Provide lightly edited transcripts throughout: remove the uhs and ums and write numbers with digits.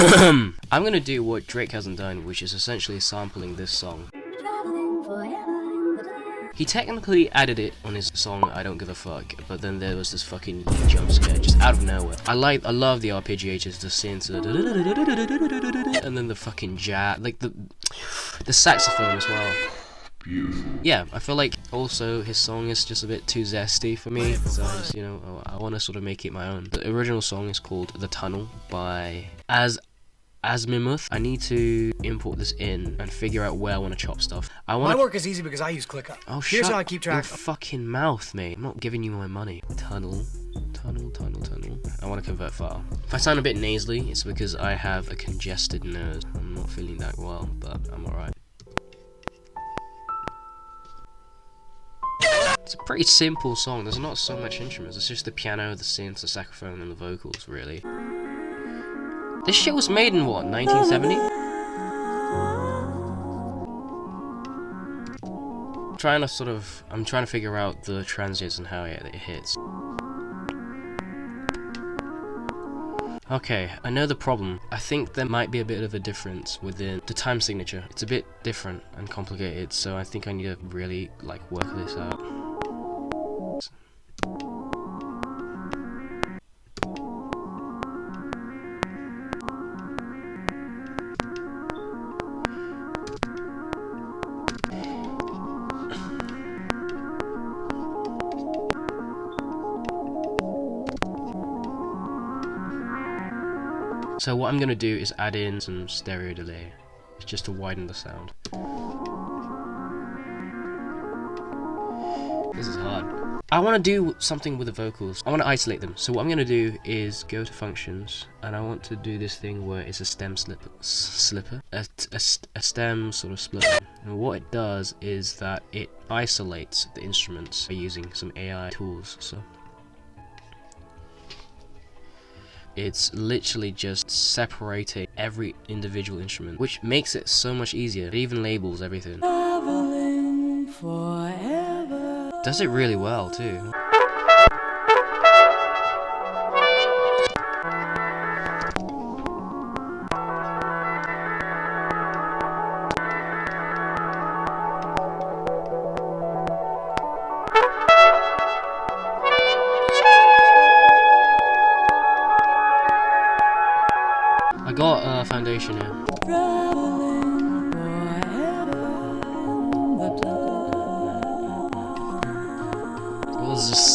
I'm gonna do what Drake hasn't done, which is essentially sampling this song. He technically added it on his song I Don't Give a Fuck, but then there was this fucking jump scare just out of nowhere. I love the arpeggiators, the synths, and then the fucking jazz, like the saxophone as well. Beautiful. Yeah, I feel like also his song is just a bit too zesty for me, so I just, you know, I want to sort of make it my own. The original song is called The Tunnel by Asmimuth. I need to import this in and figure out where I want to chop stuff. My work is easy because I use ClickUp. Oh, here's how I keep track. Your fucking mouth, mate. I'm not giving you my money. Tunnel. I want to convert file. If I sound a bit nasally, it's because I have a congested nose. I'm not feeling that well, but I'm alright. It's a pretty simple song. There's not so much instruments. It's just the piano, the synth, the saxophone, and the vocals, really. This shit was made in what, 1970? I'm trying to figure out the transients and how it hits. Okay, I know the problem. I think there might be a bit of a difference within the time signature. It's a bit different and complicated, so I think I need to really, like, work this out. So what I'm gonna do is add in some stereo delay, just to widen the sound. This is hard. I want to do something with the vocals. I want to isolate them. So what I'm gonna do is go to functions, and I want to do this thing where it's a stem splipper, a stem sort of splitter. And what it does is that it isolates the instruments by using some AI tools. So it's literally just separating every individual instrument, which makes it so much easier. It even labels everything. Does it really well too. I got a foundation here.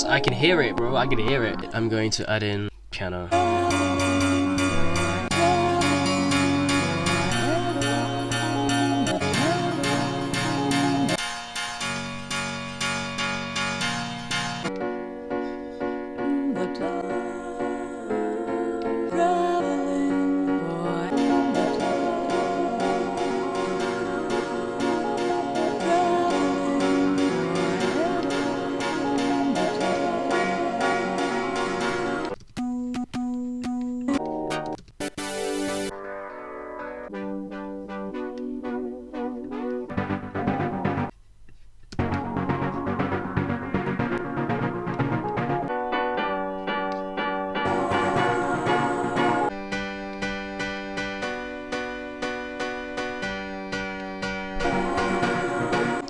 I can hear it, bro. I can hear it. I'm going to add in piano.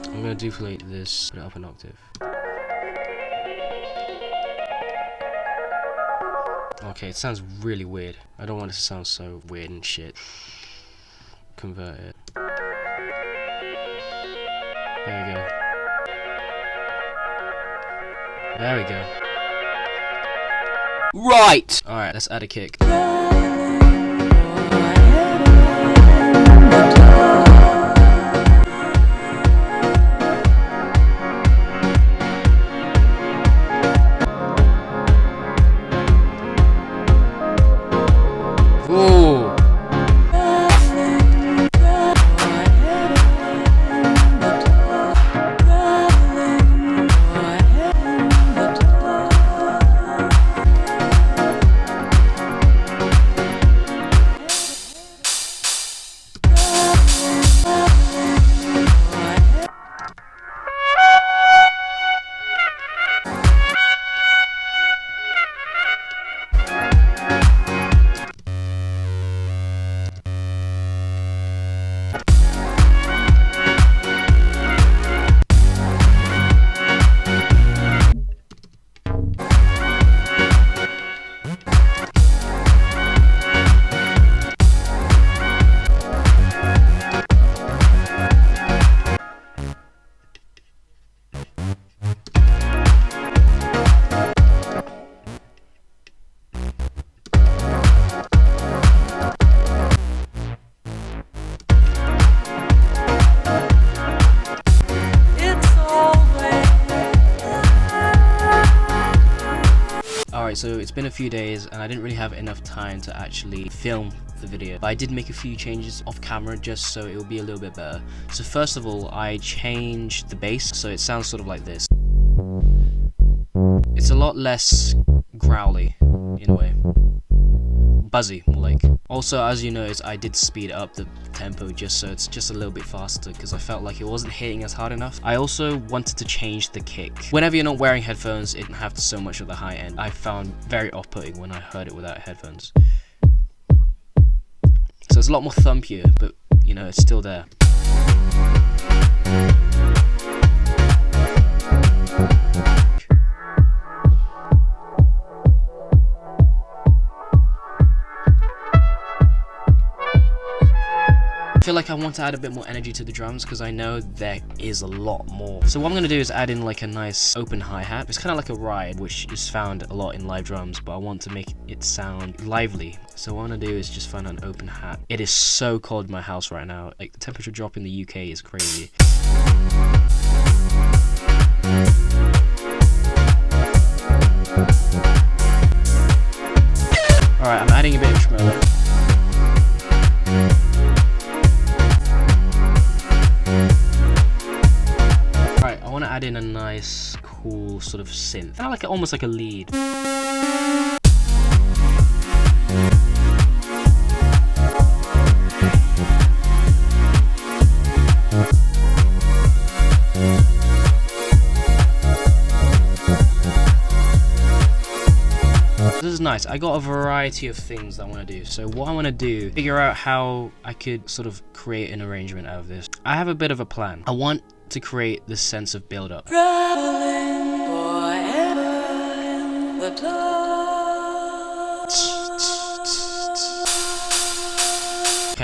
I'm gonna duplicate this, put it up an octave. Okay, it sounds really weird. I don't want it to sound so weird and shit. Convert it. There we go. There we go. Right! Alright, let's add a kick. Alright, so it's been a few days and I didn't really have enough time to actually film the video, but I did make a few changes off camera just so it will be a little bit better. So first of all, I changed the bass so it sounds sort of like this. It's a lot less growly in a way, buzzy more like. Also, as you notice, I did speed up the tempo just so it's just a little bit faster because I felt like it wasn't hitting as hard enough. I also wanted to change the kick. Whenever you're not wearing headphones, it didn't have so much of the high end. I found very off-putting when I heard it without headphones. So it's a lot more thumpier, but you know, it's still there. I feel like I want to add a bit more energy to the drums because I know there is a lot more. So what I'm going to do is add in like a nice open hi-hat. It's kind of like a ride, which is found a lot in live drums, but I want to make it sound lively. So what I'm going to do is just find an open hat. It is so cold in my house right now. Like the temperature drop in the UK is crazy. Alright, I'm adding a bit of tremolo. Add in a nice cool sort of synth, kind of like almost like a lead. This is nice. I got a variety of things that I want to do. So what I want to do, figure out how I could sort of create an arrangement out of this. I have a bit of a plan. I want to create this sense of build up. Okay,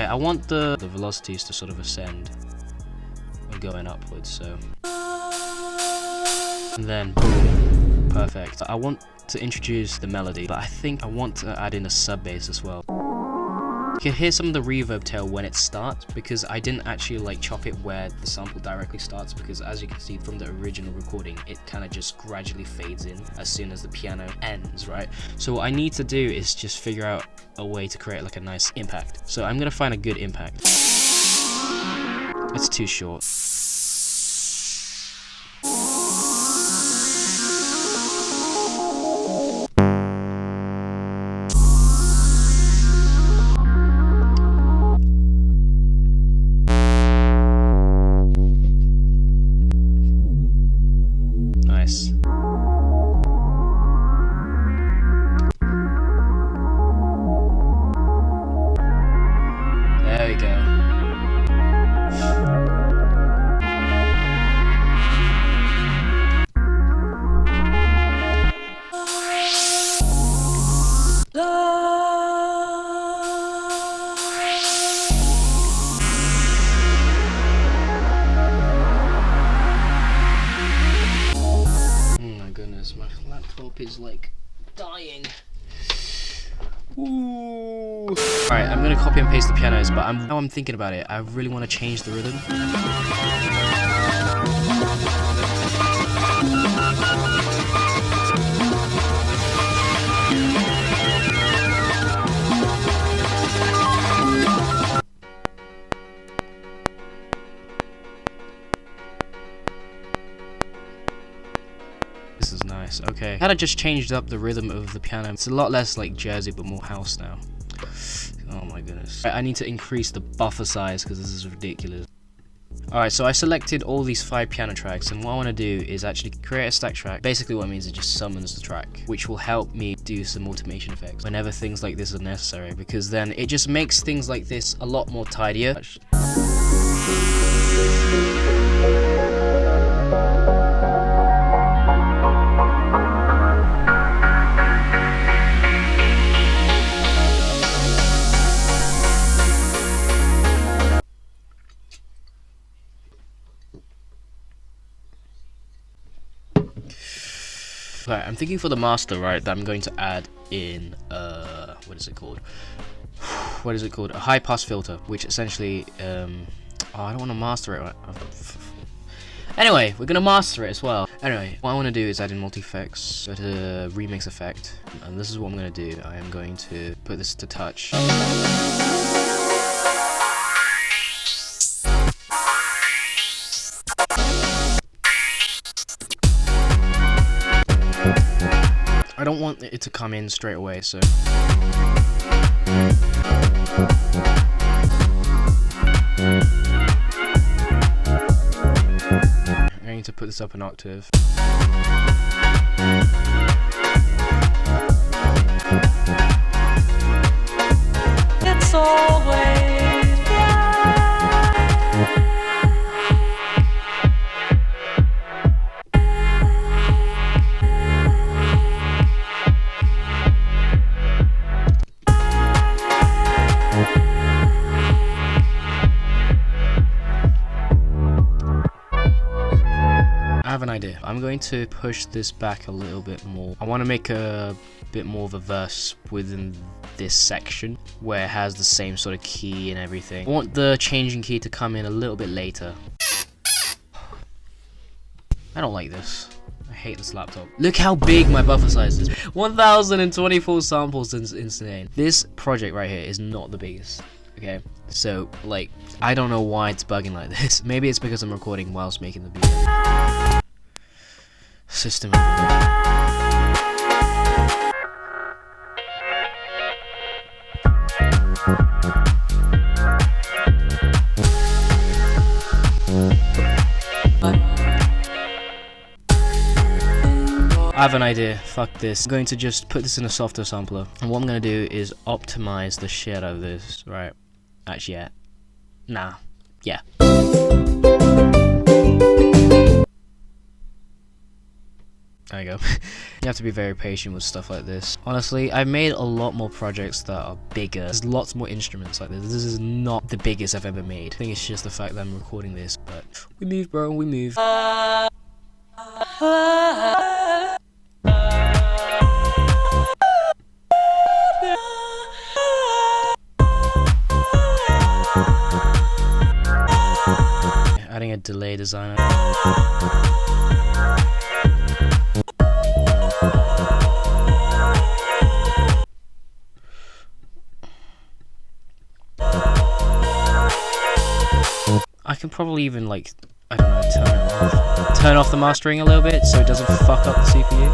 I want the velocities to sort of ascend and going upwards, so. And then boom, perfect. I want to introduce the melody, but I think I want to add in a sub bass as well. You can hear some of the reverb tail when it starts because I didn't actually like chop it where the sample directly starts, because as you can see from the original recording, it kind of just gradually fades in as soon as the piano ends, right? So what I need to do is just figure out a way to create like a nice impact. So I'm gonna find a good impact. It's too short. There we go. My laptop is like dying. Ooh. Alright, I'm gonna copy and paste the pianos, but now I'm thinking about it, I really want to change the rhythm. This is nice. Okay, kind of just changed up the rhythm of the piano. It's a lot less like Jersey but more house now. Oh my goodness. I need to increase the buffer size because this is ridiculous. Alright, so I selected all these 5 piano tracks, and what I want to do is actually create a stack track. Basically what it means is it just summons the track, which will help me do some automation effects whenever things like this are necessary, because then it just makes things like this a lot more tidier. Right, I'm thinking for the master, right, that I'm going to add in, what is it called? What is it called? A high pass filter, which essentially, oh, I don't want to master it. Anyway, we're gonna master it as well. Anyway, what I want to do is add in multi-effects, go to remix effect, and this is what I'm gonna do. I am going to put this to touch. I don't want it to come in straight away, so I need to put this up an octave. It's always bright. I have an idea. I'm going to push this back a little bit more. I want to make a bit more of a verse within this section where it has the same sort of key and everything. I want the changing key to come in a little bit later. I don't like this. I hate this laptop. Look how big my buffer size is. 1024 samples is insane. This project right here is not the biggest. Okay, so like I don't know why it's bugging like this. Maybe it's because I'm recording whilst making the beat. System. I have an idea. Fuck this. I'm going to just put this in a softer sampler, and what I'm going to do is optimize the shit out of this. Right? Actually, yeah. Nah. Yeah. There you go. You have to be very patient with stuff like this. Honestly, I've made a lot more projects that are bigger. There's lots more instruments like this. This is not the biggest I've ever made. I think it's just the fact that I'm recording this. But we move, bro. We move. Adding a delay designer. I can probably even like, I don't know, turn off the mastering a little bit so it doesn't fuck up the CPU.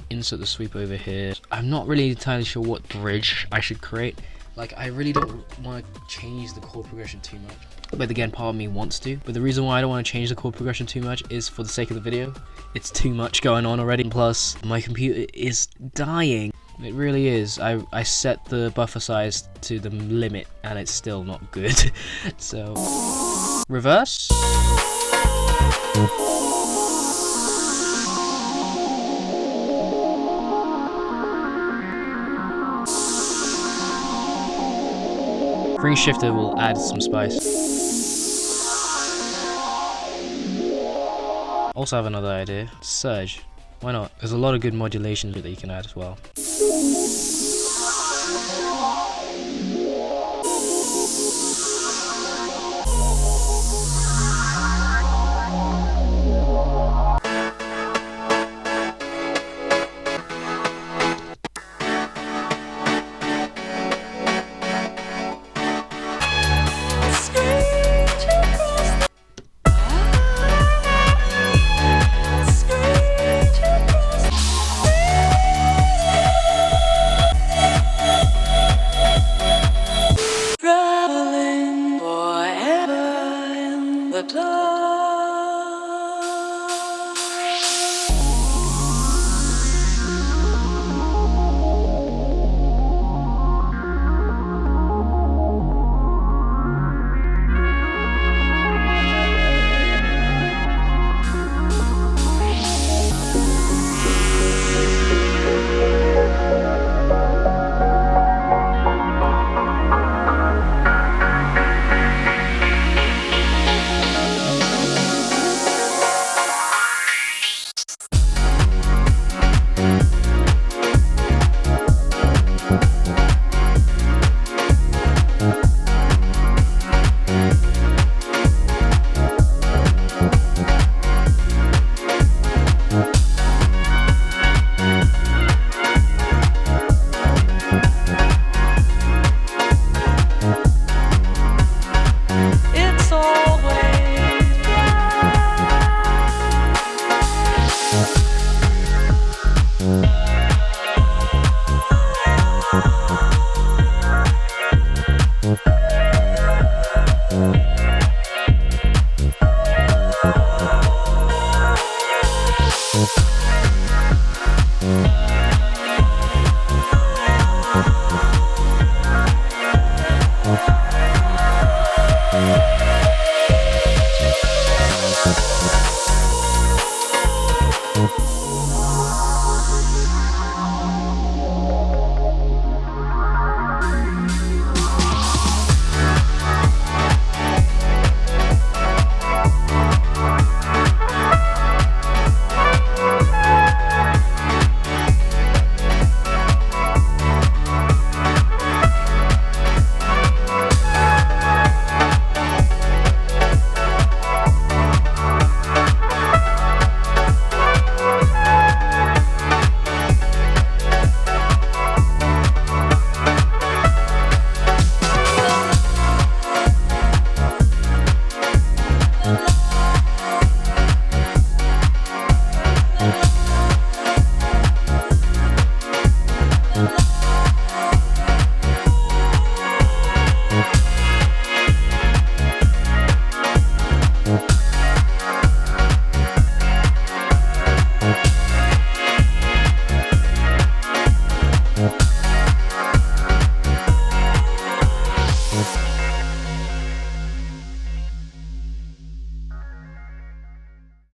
Insert the sweep over here. I'm not really entirely sure what bridge I should create. Like, I really don't want to change the chord progression too much. But again, part of me wants to. But the reason why I don't want to change the chord progression too much is for the sake of the video. It's too much going on already. Plus, my computer is dying. It really is. I set the buffer size to the limit and it's still not good. So, reverse. Ring shifter will add some spice. Also have another idea. Surge. Why not? There's a lot of good modulation that you can add as well. Traveling forever in the dark.